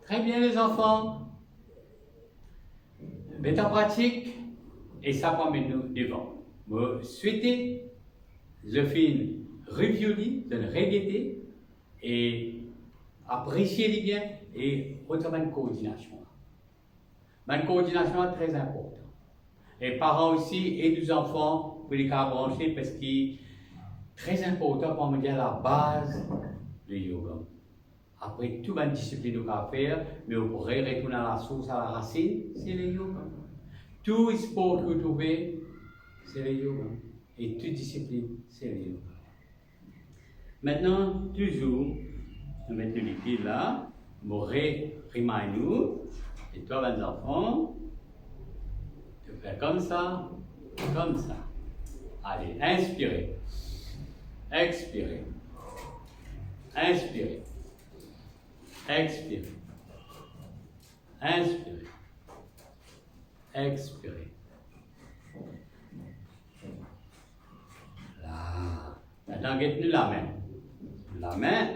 Très bien les enfants. Mettez en pratique et ça promène nous devant. Vous souhaitez, je fais une review, je le répéter et appréciez bien et retrouvez une coordination. Une coordination est très importante. Les parents aussi et les enfants pour les cas brancher parce que c'est très important pour me dire la base du yoga. Après toute une discipline qu'on va faire, mais vous pourrez retourner à la source, à la racine, c'est le yoga. Tout sport que vous trouvez, c'est le yoga. Et toute discipline, c'est le yoga. Maintenant, toujours, je vais mettre les pieds là, vous remind nous, et toi, les enfants, tu fais comme ça, comme ça. Allez, inspirez, expirez, inspirez, expirez, inspirez, expirez. Là. Maintenant, mettez-nous la main. La main,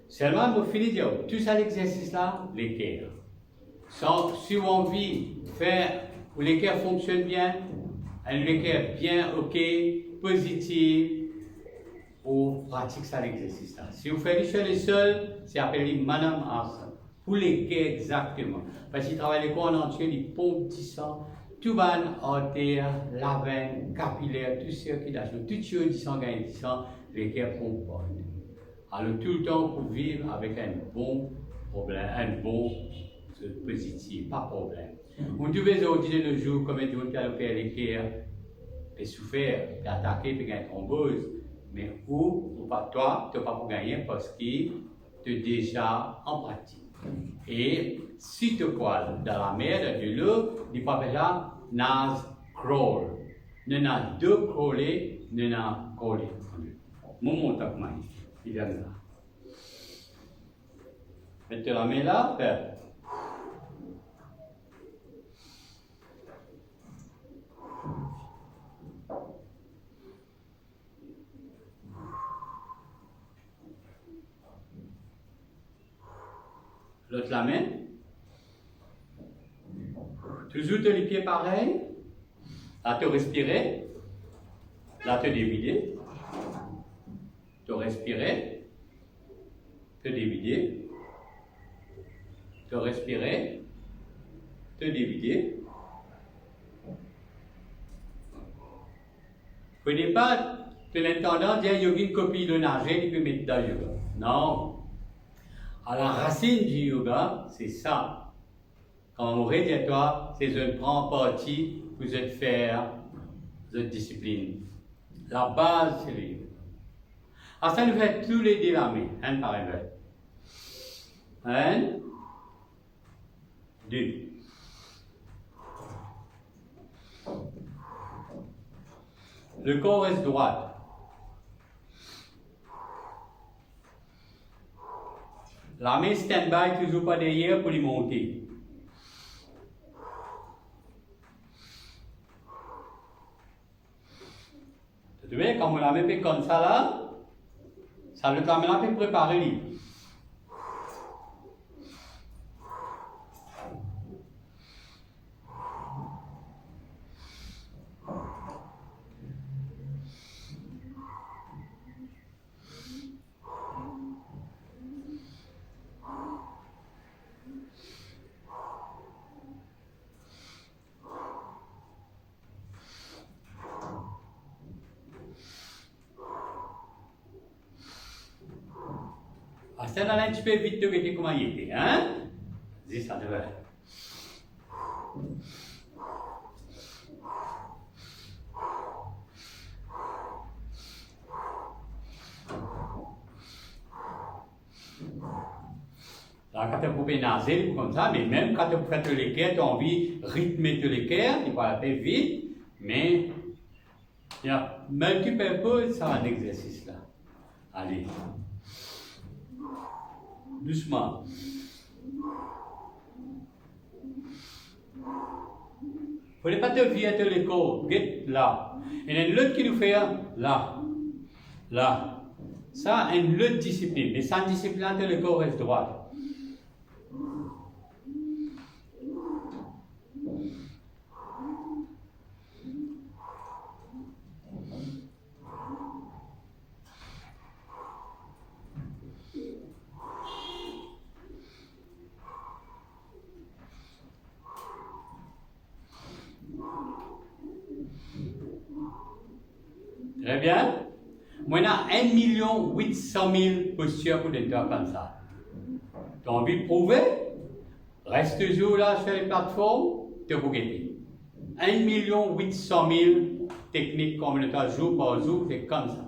seulement vous finissez tout ça l'exercice là, l'équerre. Si vous avez envie de faire où l'équerre fonctionne bien, un équerre bien ok, positif, on pratique ça l'exercice là. Si vous faites les seuls, c'est appelé Manam Asana. Pour l'équerre exactement. Parce qu'il travaille les corps en entier, les pompes du sang, tout van, artère, la veine, capillaire, toute circulation, toute chose du sang gagne du sang, l'équerre pompe. Alors tout le temps pour vivre avec un bon problème, un bon positif, pas de problème. On devait aujourd'hui de nos jours, comme un jour qui a fait l'équerre, et souffert, et attaqué, et gagner thrombose. Mais ou pas toi, tu n'as pas pour gagner parce que tu es déjà en pratique. Et si tu crois dans la mer, de l'eau, il faut appeler ça nas crawl. Ne n'a deux crawler, ne n'a crawler. Mon montant il vient là. Mettez la main là, faire. L'autre la main. Toujours les pieds pareils. Là, tu respires. Là, tu dévides. Tu respires. Tu dévides. Tu respires. Tu dévides. Vous ne pas de l'intendant dire yoga une copie de nager et puis mettre dans le yoga. Non. À la racine du yoga, c'est ça. Quand on dit toi, c'est je prends partie pour je faire cette discipline. La base, c'est le yoga. Alors ça nous fait tous les deux la main, un par un. Un, deux. Le corps reste droit. La main stand-by, toujours pas derrière pour les monter. Tu vois, quand on la met comme ça là, ça veut dire que la main peut préparer. C'est là un petit peu vite de voir comment il était, hein? Dis ça devrait. Là, quand tu pouvez nager comme ça, mais même quand tu fais l'équerre, tu as envie de rythmer l'équerre, il faut aller vite, mais il y a multiple peu ça un exercice là. Allez. Doucement. Il ne faut pas te fier à l'écho. Get là. Et l'autre qui nous fait là. Là. Ça, une autre discipline. Mais sans discipline, le corps reste droit. Très bien. Moi, j'ai 1 800 000 postures pour des toi comme ça. Tu as envie de prouver? Reste toujours là sur les plateformes, tu peux gagner. 1 800 000 techniques comme le temps jour par jour, c'est comme ça.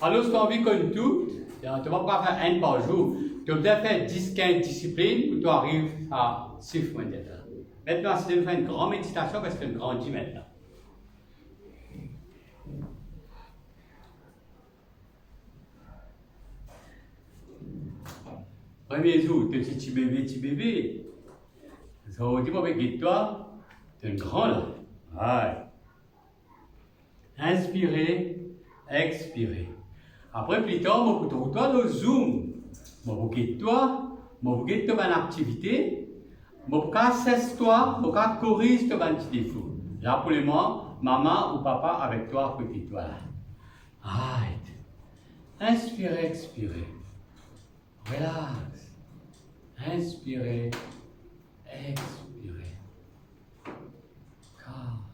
Alors, si tu as envie comme tout, tu ne vas pas faire 1 par jour. Tu as besoin de faire 10-15 disciplines pour que tu arrives à 6 mois de temps. Maintenant, si tu veux faire une grande méditation, parce que c'est une grande maintenant. Premier jour, tu es petit bébé. Ça veut dire avec toi, tu es un grand là. Ouais. Inspirez, expirez. Après, plus tard, je vous retrouve dans le Zoom. Je vous quitte toi, je vous quitte ton activité, je vous assesse toi, je vous corrige ton petit défaut. Là, pour le moment, maman ou papa avec toi, à côté de toi là. Arrête. Inspirez, expirez. Relax. Inspirez, expirez. Calme.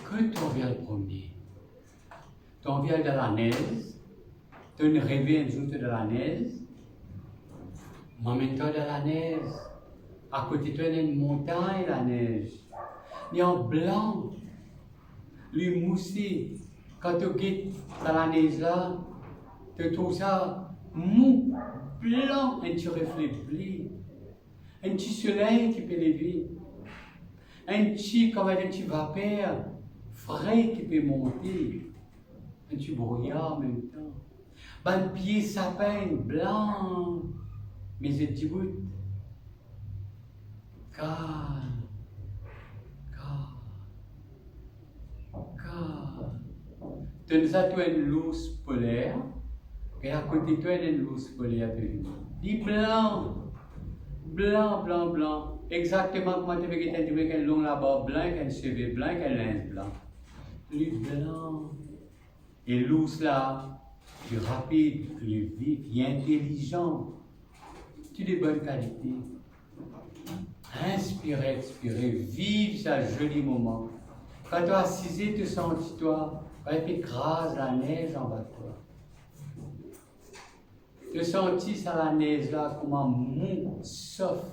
Que tu viens le premier. Tu viens de la neige. Tu rêves un jour de la neige. M'emmène-toi de la neige. À côté de toi, il y a une montagne, la neige. Il y a un blanc. Lui moussé. Quand tu guettes dans la neige là, tu trouves ça mou, blanc, et tu réfléchis. Un petit soleil qui peut lever. Un petit, comme un petit vapeur frais qui peut monter. Un petit brouillard en même temps. Un pied sapin blanc, mais c'est petit bout. Calme. Tu as une loose polaire, et à côté de toi, il y a une loose polaire. Il blanc. Exactement comme tu veux que tu long là-bas, blanc, qu'un cheveu blanc, qu'un linge blanc. Lui blanc. Et loose là, plus rapide, plus vif, intelligent. Tu des bonnes qualités. Inspirez, expirez, vive ce joli moment. Quand tu as assisé, tu sens toi, quand il écrase la neige en bas de toi. Tu sens ça la neige là comme un mou, soft.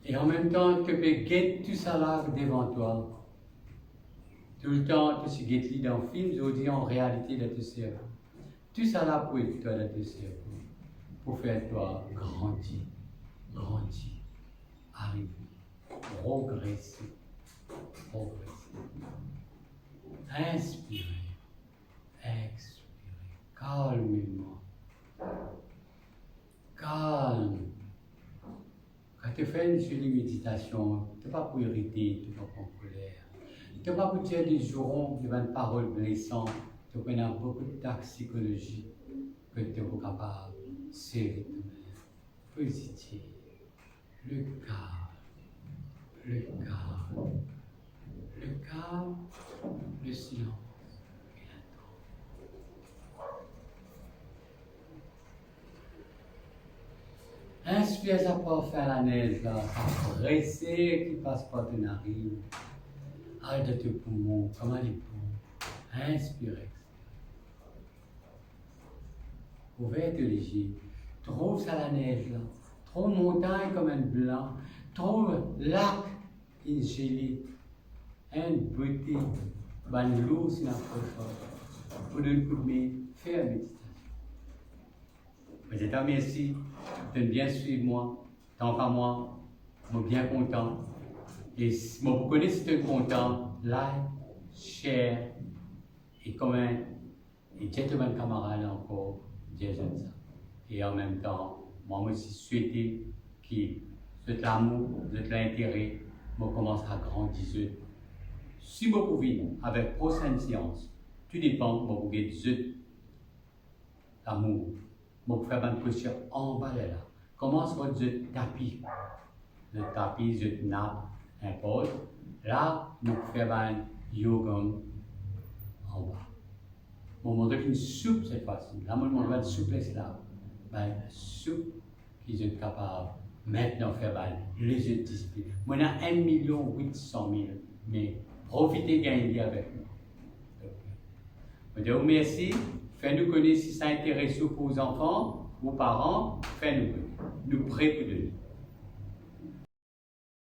Et en même temps, tu peux guetter tout ça là devant toi. Tout le temps, tu sais guetter dans le film, je dis en réalité de te cerveau. Tout ça là pour être toi de te cerveau. Pour faire toi grandir, arriver, progresser. Inspirez, expirez, calmement. Calme. Quand tu fais une jolie méditation, tu n'es pas pour irriter, tu n'es pas en colère. Tu n'es pas pour dire des jurons devant une parole blessante. Tu connais beaucoup de taxes psychologiques que tu es capable de serrer de manière positive. Le calme, le silence et la trompe. Inspire ça pour faire la neige là, ça presser qui passe par tes narines. Arrête de tes poumons, comment les poumons. Inspire, ouvert tes léger. Trouve ça la neige là. Trouve montagne comme un blanc. Trouve lac in gelé. Un beauté. Ban l'eau c'est la prochaine. Pour donner un coup de main, fais la méditation. Je te remercie de bien suivre moi. Tant qu'à moi, je suis bien content. Et si vous connaissez si tu es content, like, share et comment. Et gentleman camarade encore, j'aime ça. Et en même temps, moi aussi souhaiter que l'amour, l'intérêt, me commence à grandir. Si vous pouvez, avec prochaine science, tout dépend de vous dire l'amour. Vous pouvez faire une posture en bas là. Commence votre tapis. Le tapis, je nappe, impose. Là, nous pouvons faire un yoga en bas. On va montrer une soupe cette fois-ci. Là, on va une souplesse là. Une soupe qui est capable Maintenant, faire mal, les autres disciplines. Moi, on a 1 800 000, mais profitez, gagner avec nous. Je vous remercie. Faites-nous connaître si ça intéresse pour vos enfants, vos parents. Faites-nous connaître. Nous prêts pour de